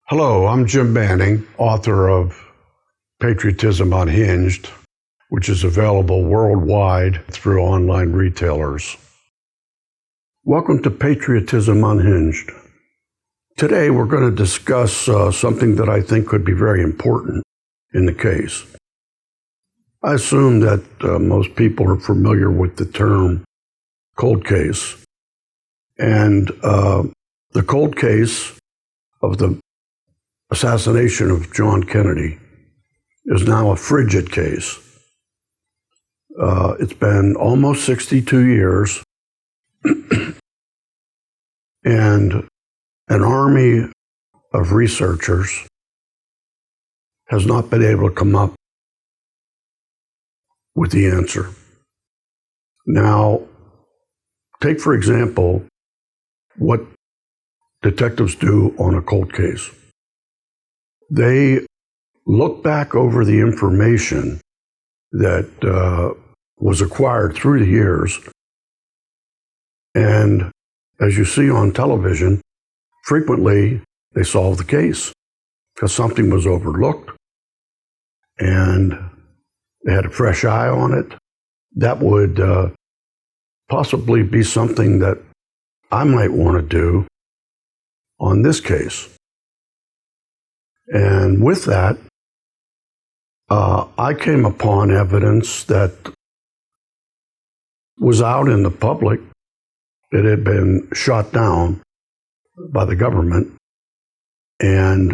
Hello, I'm Jim Manning, author of Patriotism, Unhinged, which is available worldwide through online retailers. Welcome to Patriotism Unhinged. Today we're going to discuss something that I think could be very important in the case. I assume that most people are familiar with the term cold case. And the cold case of the assassination of John Kennedy is now a frigid case. It's been almost 62 years, and an army of researchers has not been able to come up with the answer. Now, take for example what detectives do on a cold case. They look back over the information that was acquired through the years, and as you see on television, frequently they solve the case because something was overlooked and they had a fresh eye on it. That would possibly be something that I might want to do on this case. And with that, I came upon evidence that was out in the public. It had been shot down by the government, and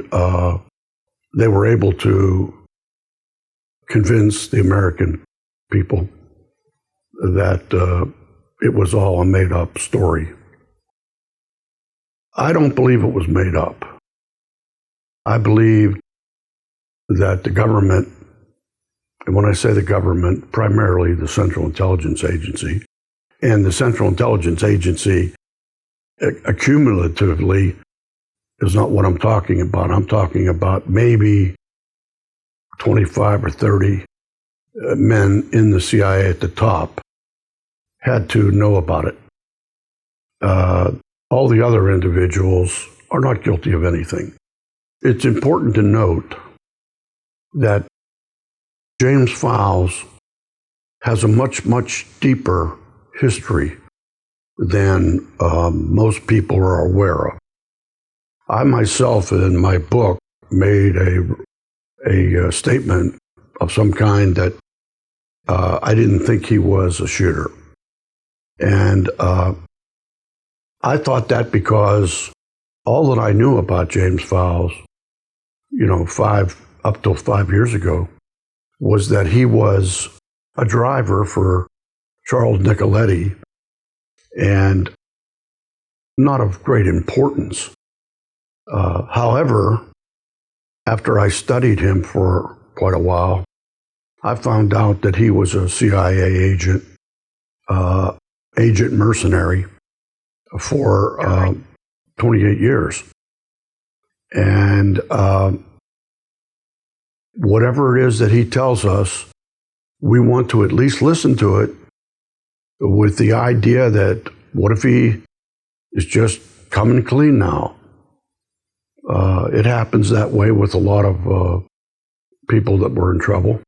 they were able to convince the American people that it was all a made-up story. I don't believe it was made up. I believe that the government, and when I say the government, primarily the Central Intelligence Agency, and the Central Intelligence Agency accumulatively is not what I'm talking about. I'm talking about maybe 25 or 30 men in the CIA at the top had to know about it. All the other individuals are not guilty of anything. It's important to note that James Fowles has a much, much deeper history than most people are aware of. I myself, in my book, made a statement of some kind that I didn't think he was a shooter. And I thought that because all that I knew about James Fowles, up till 5 years ago, was that he was a driver for Charles Nicoletti, and not of great importance. However, after I studied him for quite a while, I found out that he was a CIA agent mercenary for 28 years. And whatever it is that he tells us, we want to at least listen to it with the idea that what if he is just coming clean now? It happens that way with a lot of people that were in trouble.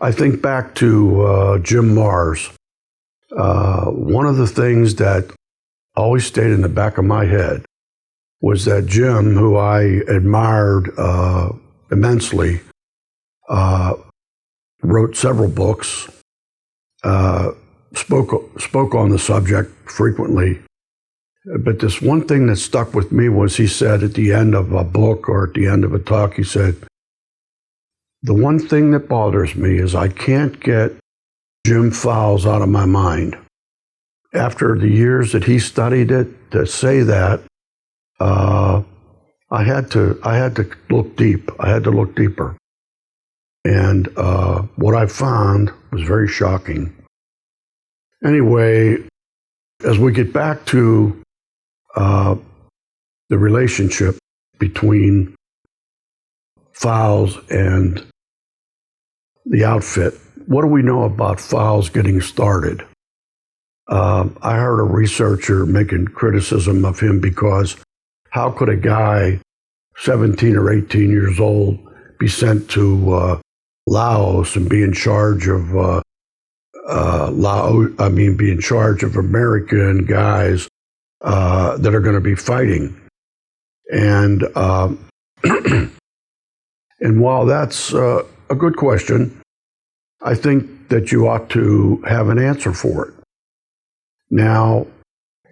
I think back to Jim Mars. One of the things that always stayed in the back of my head was that Jim, who I admired immensely, wrote several books, spoke on the subject frequently. But this one thing that stuck with me was he said at the end of a book or at the end of a talk, he said, "The one thing that bothers me is I can't get Jim Fowles out of my mind." After the years that he studied it, to say that, I had to look deep. I had to look deeper. And what I found was very shocking. Anyway, as we get back to the relationship between Fowles and the outfit, what do we know about Fowles getting started? I heard a researcher making criticism of him because how could a guy 17 or 18 years old, be sent to Laos and be in charge of be in charge of American guys that are going to be fighting. And and while that's a good question, I think that you ought to have an answer for it. Now,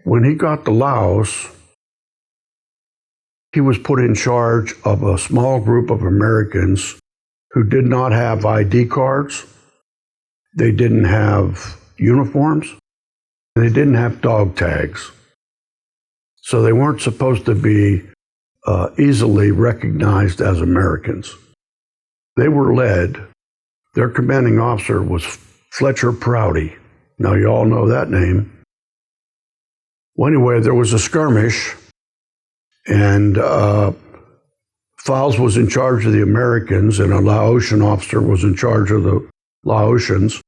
when he got to Laos, he was put in charge of a small group of Americans who did not have ID cards, they didn't have uniforms, and they didn't have dog tags. So they weren't supposed to be easily recognized as Americans. They were led, their commanding officer was Fletcher Prouty. Now you all know that name. Well, anyway, there was a skirmish, and Fowles was in charge of the Americans, and a Laotian officer was in charge of the Laotians.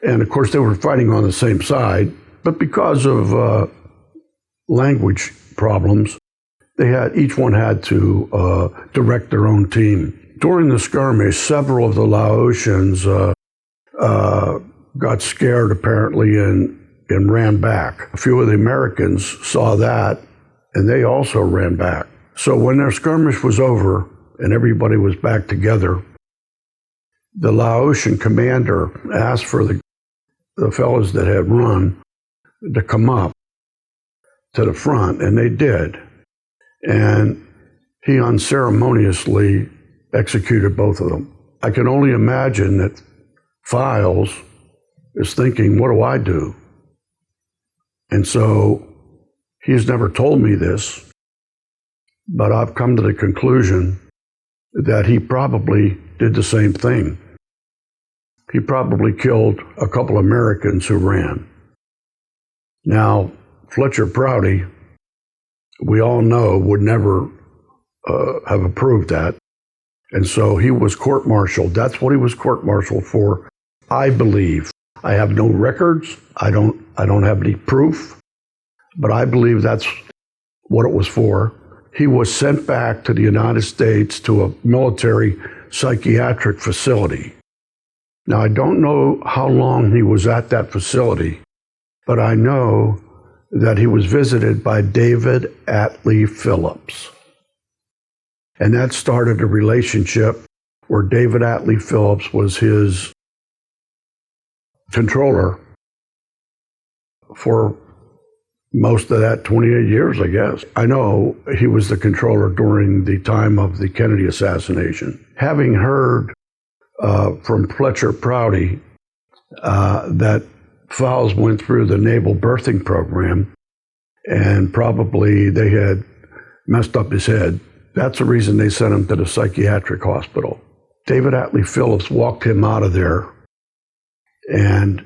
And of course, they were fighting on the same side, but because of language problems, each one had to direct their own team. During the skirmish, several of the Laotians got scared, apparently, and ran back. A few of the Americans saw that, and they also ran back. So when their skirmish was over and everybody was back together, the Laotian commander asked for the fellows that had run to come up to the front, and they did. And he unceremoniously executed both of them. I can only imagine that Files is thinking, what do I do? And so he's never told me this, but I've come to the conclusion that he probably did the same thing. He probably killed a couple Americans who ran. Now, Fletcher Prouty, we all know, would never have approved that. And so he was court-martialed. That's what he was court-martialed for, I believe. I have no records. I don't have any proof, but I believe that's what it was for. He was sent back to the United States to a military psychiatric facility. Now, I don't know how long he was at that facility, but I know that he was visited by David Atlee Phillips. And that started a relationship where David Atlee Phillips was his controller for most of that 28 years, I guess. I know he was the controller during the time of the Kennedy assassination. Having heard from Fletcher Prouty that Fowles went through the naval birthing program and probably they had messed up his head, that's the reason they sent him to the psychiatric hospital. David Atlee Phillips walked him out of there, and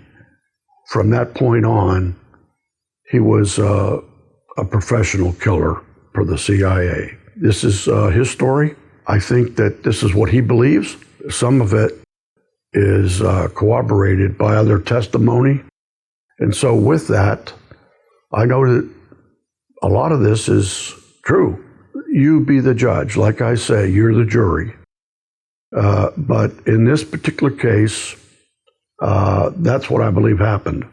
from that point on, he was a professional killer for the CIA. This is his story. I think that this is what he believes. Some of it is corroborated by other testimony. And so with that, I know that a lot of this is true. You be the judge. Like I say, you're the jury. But in this particular case, that's what I believe happened.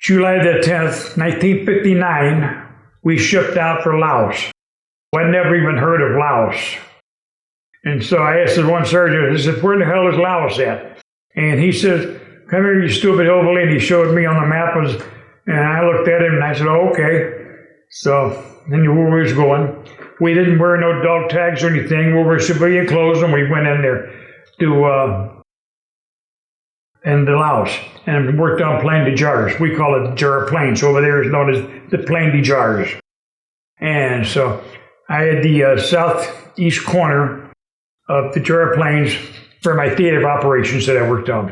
July the 10th, 1959, we shipped out for Laos. I'd never even heard of Laos. And so I asked the one sergeant, I said, where the hell is Laos at? And he said, come here, you stupid hillbilly. And he showed me on the map, and I looked at him and I said, oh, okay. So then where we was going. We didn't wear no dog tags or anything. We were civilian clothes, and we went in there to Laos and worked on Plain de Jars. We call it Jar Plains. Over there is known as the Plain de Jars. And so I had the southeast corner of the Jar Plains for my theater of operations that I worked on.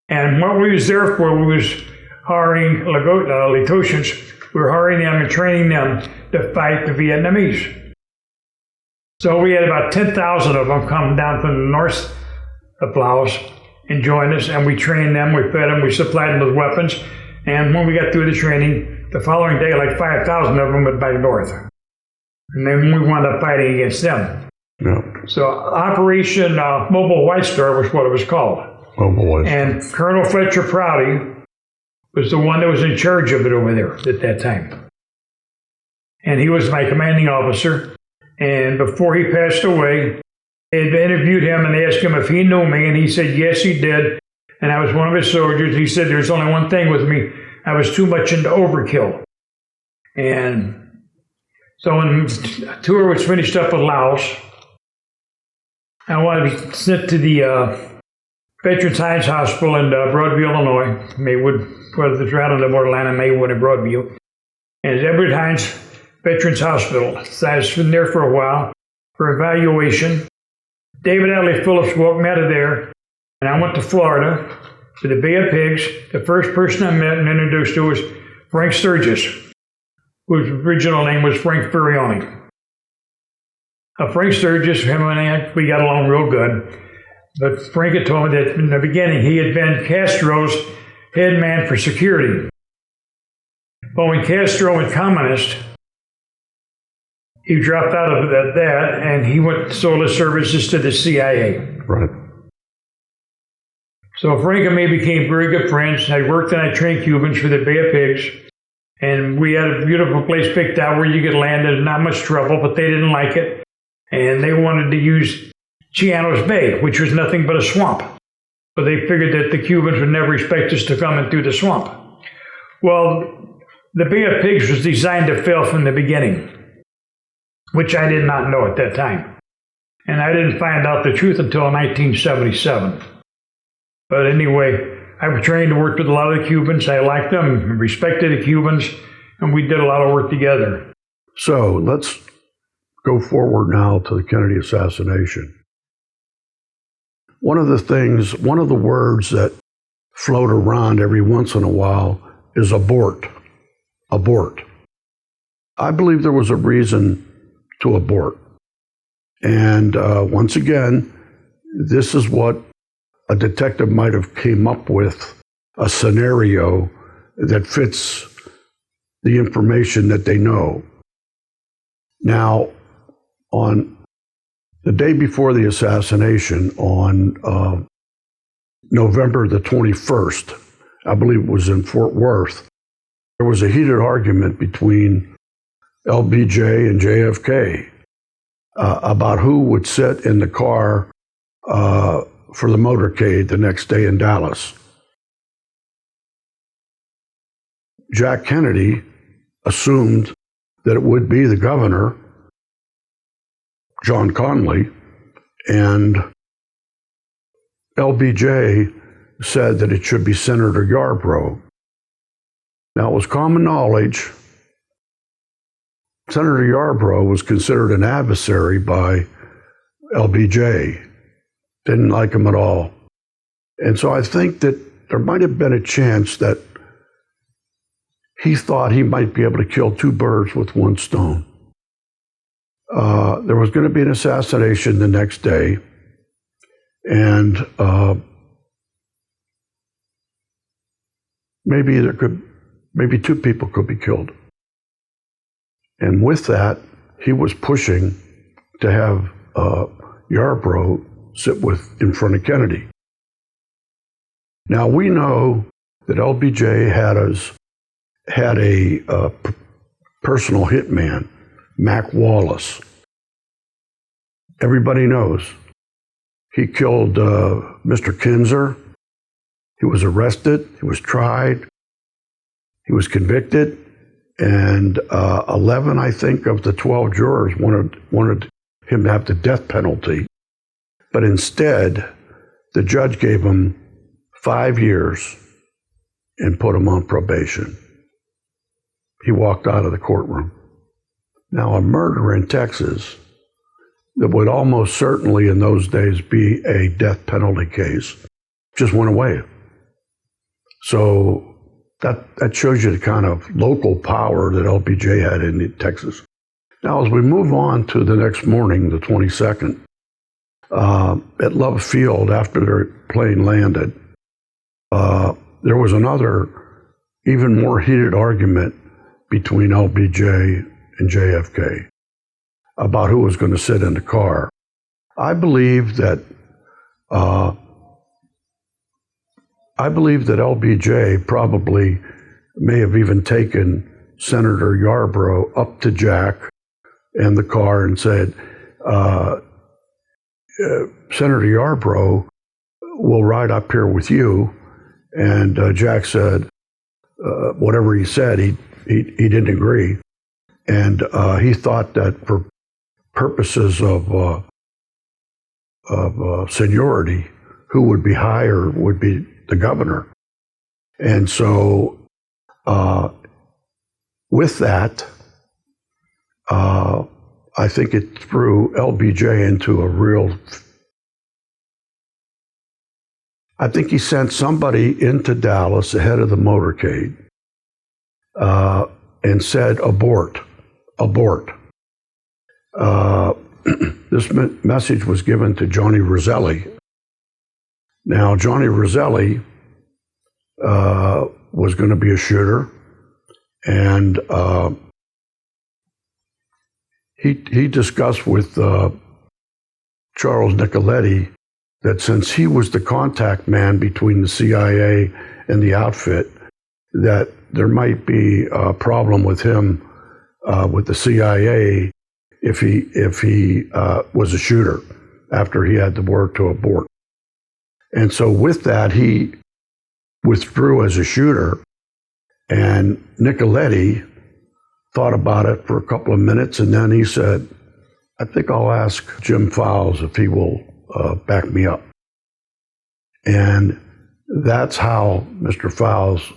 And what we was there for, we was hiring Laotians. We were hiring them and training them to fight the Vietnamese. So we had about 10,000 of them come down from the north of Laos and joined us, and we trained them, we fed them, we supplied them with weapons. And when we got through the training, the following day, like 5,000 of them went back north. And then we wound up fighting against them. Yeah. So Operation Mobile White Star was what it was called. Mobile White Star. And Colonel Fletcher Prouty was the one that was in charge of it over there at that time. And he was my commanding officer. And before he passed away, they had interviewed him and they asked him if he knew me. And he said, yes, he did. And I was one of his soldiers. He said, there's only one thing with me. I was too much into overkill. And so when the tour was finished up with Laos, I wanted to be sent to the Veterans Science Hospital in Broadview, Illinois. Maywood, whether it's right on the borderline of Maywood and Broadview. And it's Edward Hines Veterans Hospital. So I was there for a while for evaluation. David Adley Phillips walked me out of there, and I went to Florida to the Bay of Pigs. The first person I met and introduced to was Frank Sturgis, whose original name was Frank Furioni. Frank Sturgis, him and I, we got along real good. But Frank had told me that in the beginning he had been Castro's head man for security. But when Castro went communist, he dropped out of that and he sold his services to the CIA. Right. So Frank and me became very good friends. I worked and I trained Cubans for the Bay of Pigs. And we had a beautiful place picked out where you could land in not much trouble, but they didn't like it. And they wanted to use Chianos Bay, which was nothing but a swamp. But they figured that the Cubans would never expect us to come in through the swamp. Well, the Bay of Pigs was designed to fail from the beginning, which I did not know at that time. And I didn't find out the truth until 1977. But anyway, I was trained to work with a lot of the Cubans. I liked them, respected the Cubans, and we did a lot of work together. So let's go forward now to the Kennedy assassination. One of the words that float around every once in a while is abort. Abort. I believe there was a reason to abort. And once again, this is what a detective might have came up with, a scenario that fits the information that they know. Now, on the day before the assassination, on November the 21st, I believe it was in Fort Worth, there was a heated argument between LBJ and JFK about who would sit in the car for the motorcade the next day in Dallas. Jack Kennedy assumed that it would be the governor, John Connally, and LBJ said that it should be Senator Yarborough. Now, it was common knowledge Senator Yarborough was considered an adversary by LBJ. Didn't like him at all. And so I think that there might have been a chance that he thought he might be able to kill two birds with one stone. There was going to be an assassination the next day, and maybe two people could be killed. And with that, he was pushing to have Yarborough sit in front of Kennedy. Now we know that LBJ had a personal hitman, Mac Wallace. Everybody knows he killed Mr. Kinzer. He was arrested. He was tried. He was convicted. And 11, I think, of the 12 jurors wanted him to have the death penalty. But instead, the judge gave him 5 years and put him on probation. He walked out of the courtroom. Now, a murder in Texas that would almost certainly in those days be a death penalty case just went away. So that shows you the kind of local power that LBJ had in Texas. Now, as we move on to the next morning, the 22nd, at Love Field, after their plane landed, there was another, even more heated argument between LBJ and JFK about who was going to sit in the car. I believe that LBJ probably may have even taken Senator Yarborough up to Jack and the car and said, Senator Yarborough will ride up here with you. And Jack said, whatever he said, he didn't agree. And he thought that for purposes of seniority, who would be higher would be the governor. And so with that, I think it threw LBJ into a real... I think he sent somebody into Dallas ahead of the motorcade and said, abort, abort. This message was given to Johnny Roselli. Now, Johnny Roselli was going to be a shooter, and he discussed with Charles Nicoletti that since he was the contact man between the CIA and the outfit, that there might be a problem with him with the CIA if he was a shooter after he had the word to abort. And so with that, he withdrew as a shooter, and Nicoletti thought about it for a couple of minutes, and then he said, I think I'll ask Jim Fowles if he will back me up. And that's how Mr. Fowles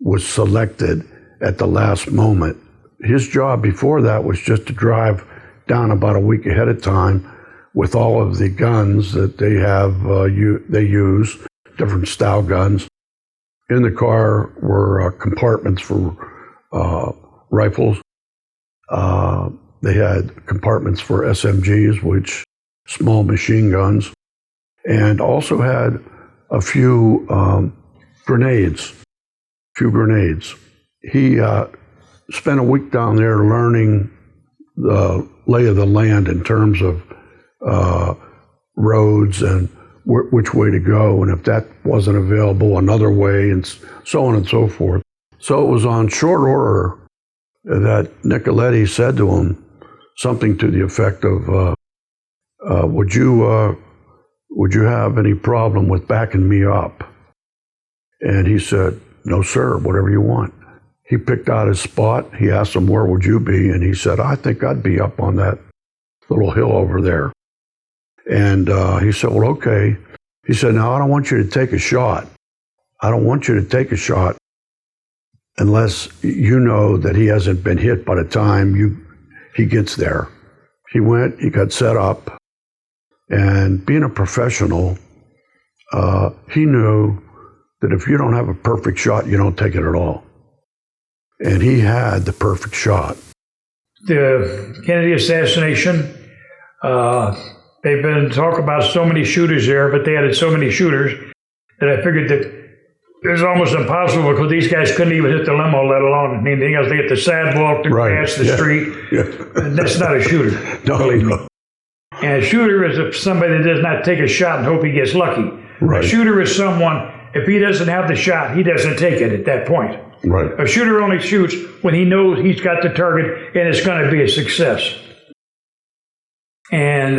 was selected at the last moment. His job before that was just to drive down about a week ahead of time with all of the guns that they have, they use, different style guns. In the car were compartments for rifles. They had compartments for SMGs, which small machine guns, and also had a few grenades. He spent a week down there learning the lay of the land in terms of roads and which way to go, and if that wasn't available, another way, and so on and so forth. So it was on short order that Nicoletti said to him something to the effect of, would you have any problem with backing me up? And he said, no, sir, whatever you want. He picked out his spot. He asked him, where would you be? And he said, I think I'd be up on that little hill over there. And he said, well, okay. He said, now, I don't want you to take a shot. I don't want you to take a shot unless you know that he hasn't been hit by the time he gets there. He went, he got set up, and being a professional, he knew that if you don't have a perfect shot, you don't take it at all. And he had the perfect shot. The Kennedy assassination, they've been talking about so many shooters there, but they added so many shooters that I figured that it was almost impossible because these guys couldn't even hit the limo, let alone anything else. They hit the sidewalk, the grass, the street. Yeah. And that's not a shooter, believe me. And a shooter is somebody that does not take a shot and hope he gets lucky. Right. A shooter is someone, if he doesn't have the shot, he doesn't take it at that point. Right. A shooter only shoots when he knows he's got the target and it's going to be a success. And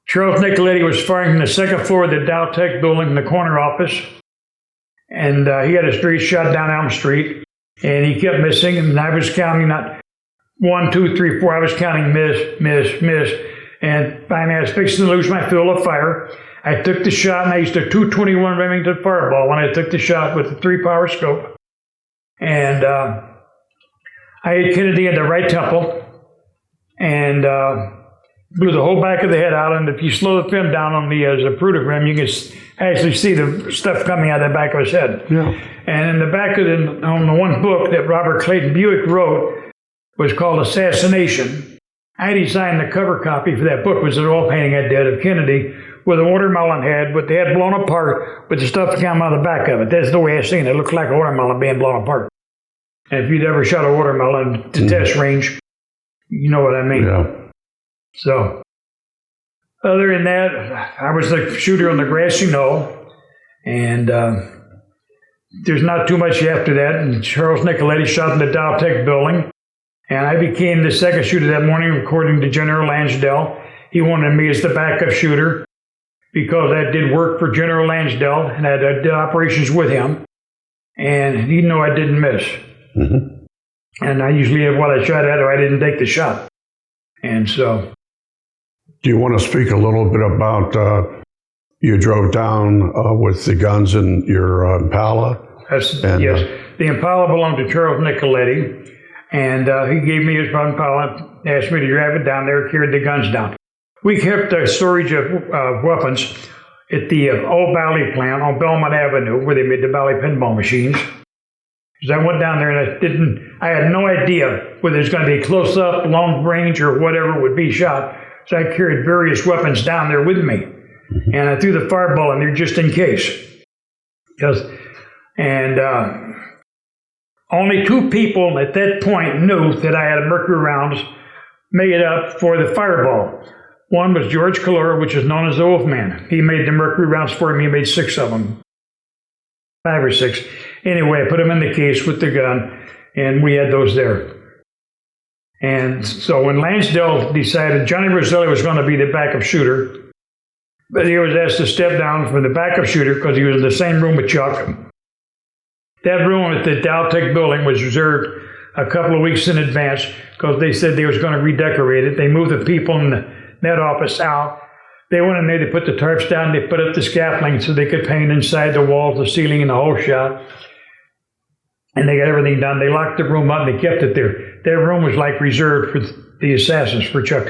Charles Nicoletti was firing from the second floor of the Dow Tech building in the corner office. And he had a straight shot down Elm Street. And he kept missing. And I was counting not 1, 2, 3, 4. I was counting miss. And finally I was fixing to lose my fill of fire. I took the shot, and I used a .221 Remington Fireball when I took the shot with a 3-power scope. And I hit Kennedy in the right temple and blew the whole back of the head out. And if you slow the film down on the Patriotism, you can actually see the stuff coming out of the back of his head. Yeah. And in the back of on the one book that Robert Clayton Buick wrote was called Assassination. I designed the cover copy for that book, was an oil painting I did of Kennedy with a watermelon head, with the head blown apart, with the stuff that came out of the back of it. That's the way I seen it. It looked like a watermelon being blown apart. And if you'd ever shot a watermelon to test range, you know what I mean. Yeah. So Other than that, I was the shooter on the Grassy Knoll, and there's not too much after that. And Charles Nicoletti shot in the Dow Tech building, and I became the second shooter that morning, according to General Lansdale. He wanted me as the backup shooter because I did work for General Lansdale, and I did operations with him, and he knew I didn't miss. Mm-hmm. And I usually have what I shot at, or I didn't take the shot. And so... Do you want to speak a little bit about you drove down with the guns in your Impala? Yes. The Impala belonged to Charles Nicoletti, and he gave me his Impala, asked me to drive it down there, carried the guns down. We kept a storage of weapons at the old Valley plant on Belmont Avenue, where they made the Valley pinball machines. Because I went down there and I had no idea whether it was going to be close up, long range, or whatever would be shot. So I carried various weapons down there with me. And I threw the fireball in there just in case. Only two people at that point knew that I had mercury rounds made up for the fireball. One was George Calora, which is known as the Wolfman. He made the mercury rounds for me. He made 6 of them. 5 or 6. Anyway, I put them in the case with the gun, and we had those there. And so when Lansdale decided Johnny Roselli was going to be the backup shooter, but he was asked to step down from the backup shooter because he was in the same room with Chuck. That room at the Dow Tech building was reserved a couple of weeks in advance because they said they was going to redecorate it. They moved the people in that office out. They went in there, they put the tarps down, they put up the scaffolding so they could paint inside the walls, the ceiling, and the whole shop. And they got everything done. They locked the room up and they kept it there. That room was like reserved for the assassins, for Chuck.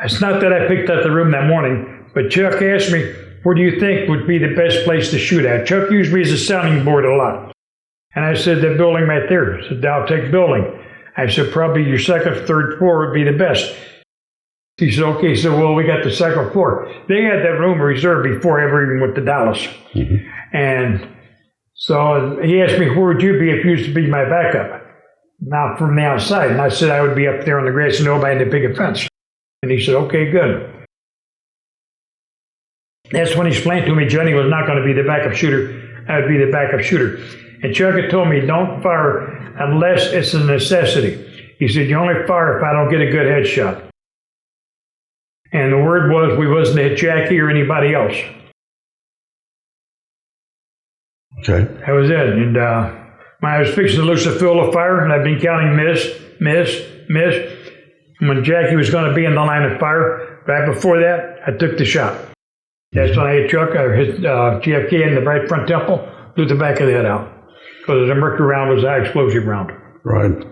It's not that I picked out the room that morning, but Chuck asked me, where do you think would be the best place to shoot at? Chuck used me as a sounding board a lot. And I said, that building right there. It's a Dow Tech building. I said, probably your second, third floor would be the best. He said, okay. So, well, we got the second floor. They had that room reserved before I ever even went to Dallas. Mm-hmm. And so he asked me, where would you be if you used to be my backup? Now, from the outside. And I said, I would be up there on the Grassy Knoll behind the big fence. And he said, okay, good. That's when he explained to me Johnny was not going to be the backup shooter. I would be the backup shooter. And Chuck had told me, don't fire unless it's a necessity. He said, you only fire if I don't get a good headshot. And the word was we wasn't to hit Jackie or anybody else. Okay. That was it. And when I was fixing to loose a field of fire, and I've been counting miss. When Jackie was going to be in the line of fire, right before that, I took the shot. That's when I hit Chuck. I hit GFK in the right front temple, blew the back of the head out. Because the mercury round was a high explosive round. Right.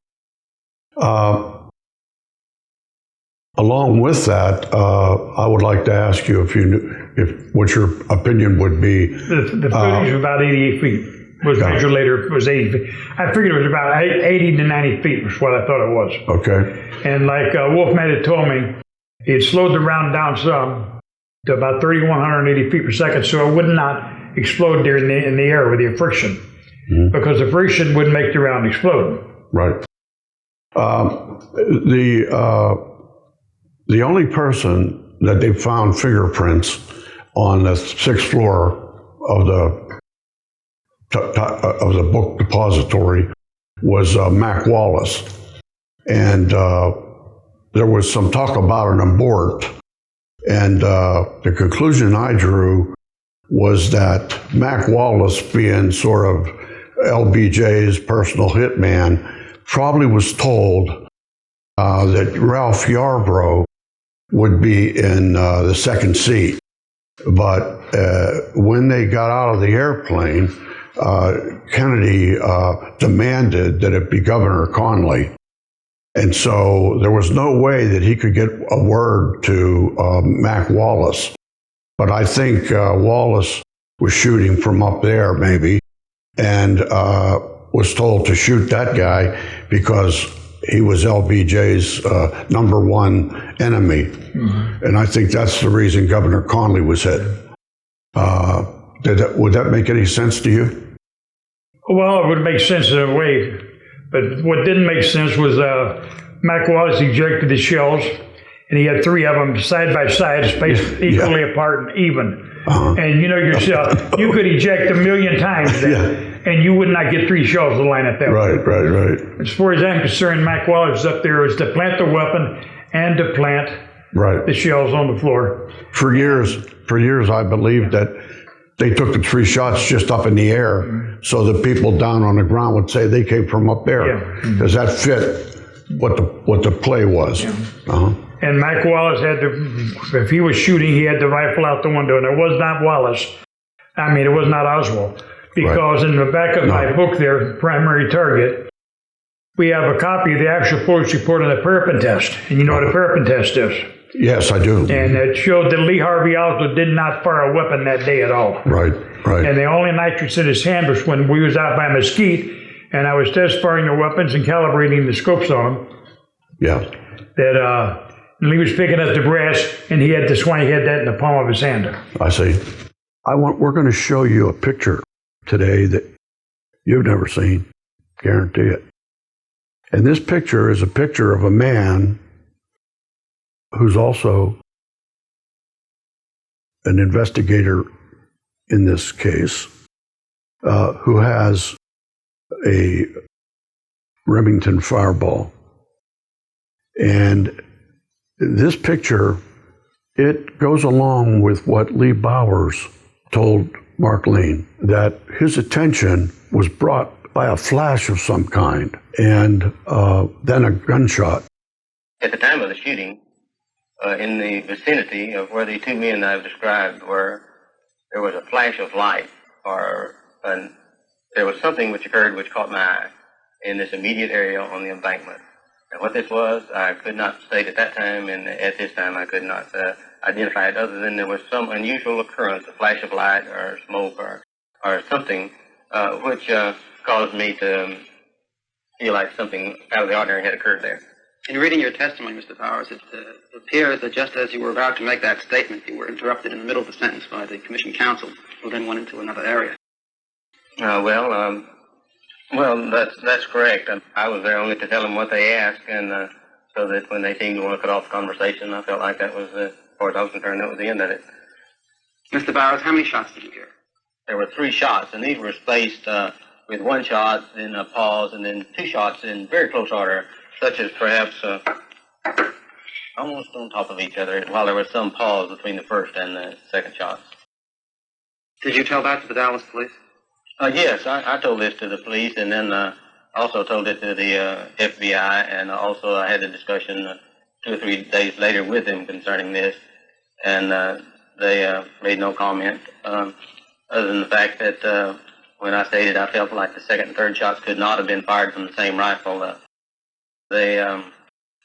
Along with that, I would like to ask you what your opinion would be. The footage was about 88 feet. Was measured later. It was 80 feet. I figured it was about 80 to 90 feet was what I thought it was. Okay. And like Wolfman had told me, he had slowed the round down some to about 3,180 feet per second, so it would not explode there in the air with the friction, because the friction wouldn't make the round explode. Right. The only person that they found fingerprints on the 6th floor of the book depository was Mac Wallace, and there was some talk about an abort, and the conclusion I drew was that Mac Wallace, being sort of LBJ's personal hitman, probably was told that Ralph Yarbrough would be in the second seat. But when they got out of the airplane, Kennedy demanded that it be Governor Conley. And so there was no way that he could get a word to Mac Wallace. But I think Wallace was shooting from up there, maybe, and was told to shoot that guy because he was LBJ's #1 enemy. Mm-hmm. And I think that's the reason Governor Conley was hit. Would that make any sense to you? Well, it would make sense in a way. But what didn't make sense was Mac Wallace ejected the shells, and he had 3 of them side by side, spaced equally apart and even. And you know yourself, you could eject 1,000,000 times then, and you would not get 3 shells to line up that way. Right. As far as I'm concerned, Mike Wallace up there is to plant the weapon and to plant the shells on the floor. For years, I believed that they took the 3 shots just up in the air, so the people down on the ground would say they came from up there, because that fit what the play was. And Mike Wallace had to, if he was shooting, he had to rifle out the window, and it was not Wallace. I mean, it was not Oswald, because in the back of my book there, Primary Target, we have a copy of the actual police report on the paraffin test, and you know what a paraffin test is. Yes, I do. And it showed that Lee Harvey Oswald did not fire a weapon that day at all. Right. And the only nitrous in his hand was when we was out by Mesquite, and I was test firing the weapons and calibrating the scopes on them. That Lee was picking up the brass, and he had that in the palm of his hand. I see. We're going to show you a picture today that you've never seen. Guarantee it. And this picture is a picture of a man who's also an investigator in this case, who has a Remington fireball. And this picture, it goes along with what Lee Bowers told Mark Lane, that his attention was brought by a flash of some kind, and then a gunshot. At the time of the shooting, in the vicinity of where the 2 men I've described were, there was a flash of light, there was something which occurred which caught my eye in this immediate area on the embankment. And what this was, I could not state at that time, and at this time I could not identify it, other than there was some unusual occurrence, a flash of light or smoke or something, which caused me to feel like something out of the ordinary had occurred there. In reading your testimony, Mr. Powers, it appears that just as you were about to make that statement, you were interrupted in the middle of the sentence by the commission counsel, who then went into another area. Well, that's correct. I was there only to tell them what they asked, and so that when they seemed to want to cut off the conversation, I felt like that was, as far as I was concerned, that was the end of it. Mr. Bowers, how many shots did you hear? There were 3 shots, and these were spaced with 1 shot, then a pause, and then 2 shots in very close order, such as perhaps almost on top of each other, while there was some pause between the first and the second shots. Did you tell that to the Dallas police? Yes, I told this to the police, and then also told it to the FBI, and also I had a discussion 2 or 3 days later with them concerning this, and they made no comment, other than the fact that when I stated I felt like the second and third shots could not have been fired from the same rifle. They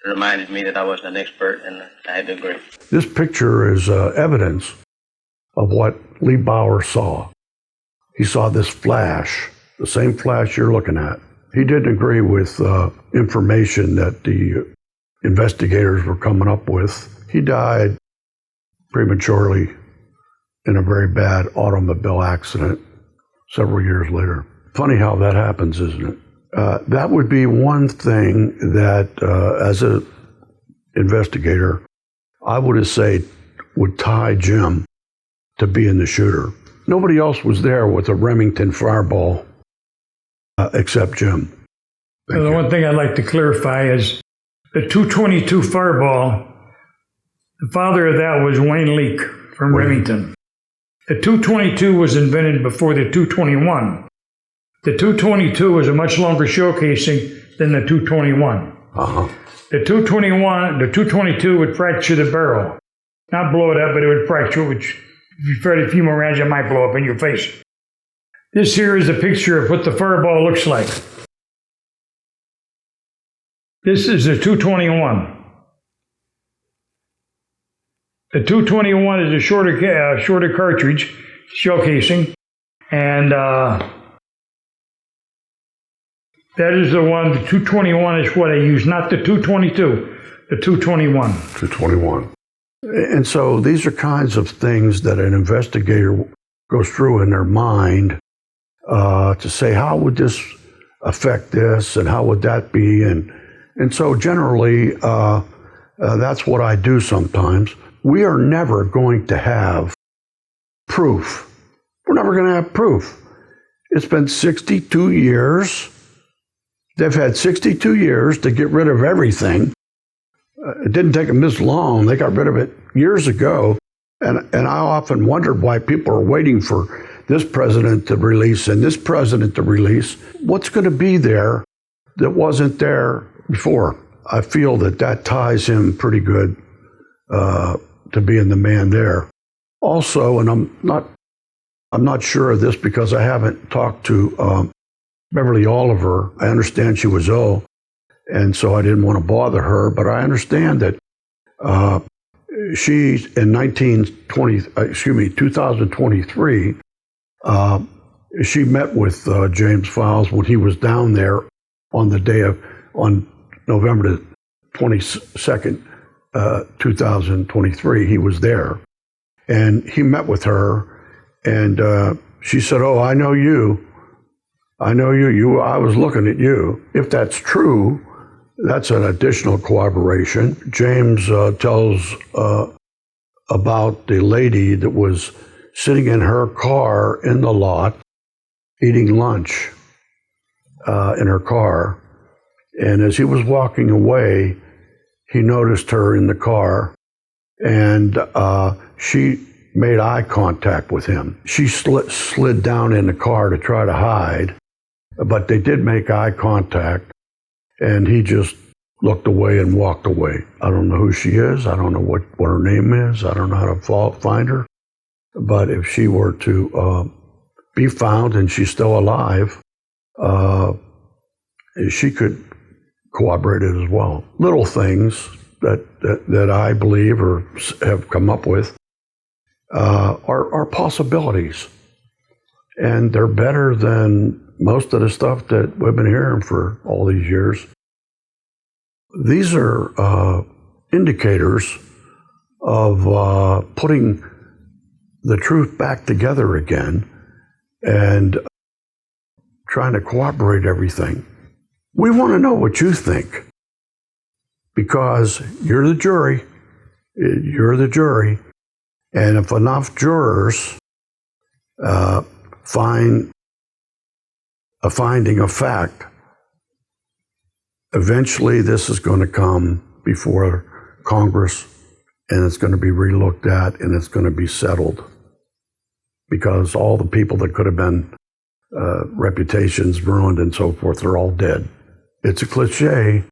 reminded me that I wasn't an expert, and I had to agree. This picture is evidence of what Lee Bauer saw. He saw this flash, the same flash you're looking at. He didn't agree with information that the investigators were coming up with. He died prematurely in a very bad automobile accident several years later. Funny how that happens, isn't it? That would be one thing that, as an investigator, I would say would tie Jim to being the shooter. Nobody else was there with a Remington fireball except Jim. The one thing I'd like to clarify is the 222 fireball, the father of that was Wayne Leake from Remington. The 222 was invented before the 221. The 222 was a much longer shell casing than the 221. The 222 would fracture the barrel. Not blow it up, but it would fracture, which if you fired a few more rounds, it might blow up in your face. This here is a picture of what the fireball looks like. This is the 221. The 221 is a shorter cartridge, shell casing, and that is the one. The 221 is what I use, not the 222, the 221. 221. And so these are kinds of things that an investigator goes through in their mind to say, how would this affect this, and how would that be? And so generally, That's what I do sometimes. We are never going to have proof. We're never going to have proof. It's been 62 years. They've had 62 years to get rid of everything. It didn't take them this long. They got rid of it years ago. And I often wondered why people are waiting for this president to release and this president to release. What's going to be there that wasn't there before? I feel that ties him pretty good to being the man there. Also, and I'm not sure of this because I haven't talked to Beverly Oliver. I understand she was ill, and so I didn't want to bother her. But I understand that she in 2023, she met with James Files when he was down there on November 22nd, 2023. He was there, and he met with her, and she said, "Oh, I know you. I know you. I was looking at you." If that's true, that's an additional corroboration. James tells about the lady that was sitting in her car in the lot, eating lunch in her car. And as he was walking away, he noticed her in the car, and she made eye contact with him. She slid down in the car to try to hide, but they did make eye contact, and he just looked away and walked away. I don't know who she is. I don't know what her name is. I don't know how to find her. But if she were to be found and she's still alive, she could corroborate it as well. Little things that I believe or have come up with are possibilities. And they're better than most of the stuff that we've been hearing for all these years. These are indicators of putting the truth back together again and trying to corroborate everything. We want to know what you think, because you're the jury. You're the jury. And if enough jurors find a finding of fact, eventually this is going to come before Congress, and it's going to be relooked at, and it's going to be settled, because all the people that could have been reputations ruined and so forth are all dead. It's a cliche,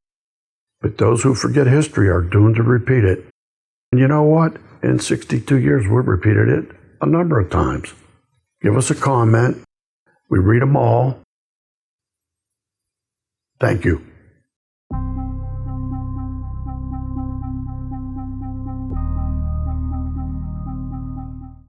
but those who forget history are doomed to repeat it. And you know what? In 62 years, we've repeated it a number of times. Give us a comment. We read them all. Thank you.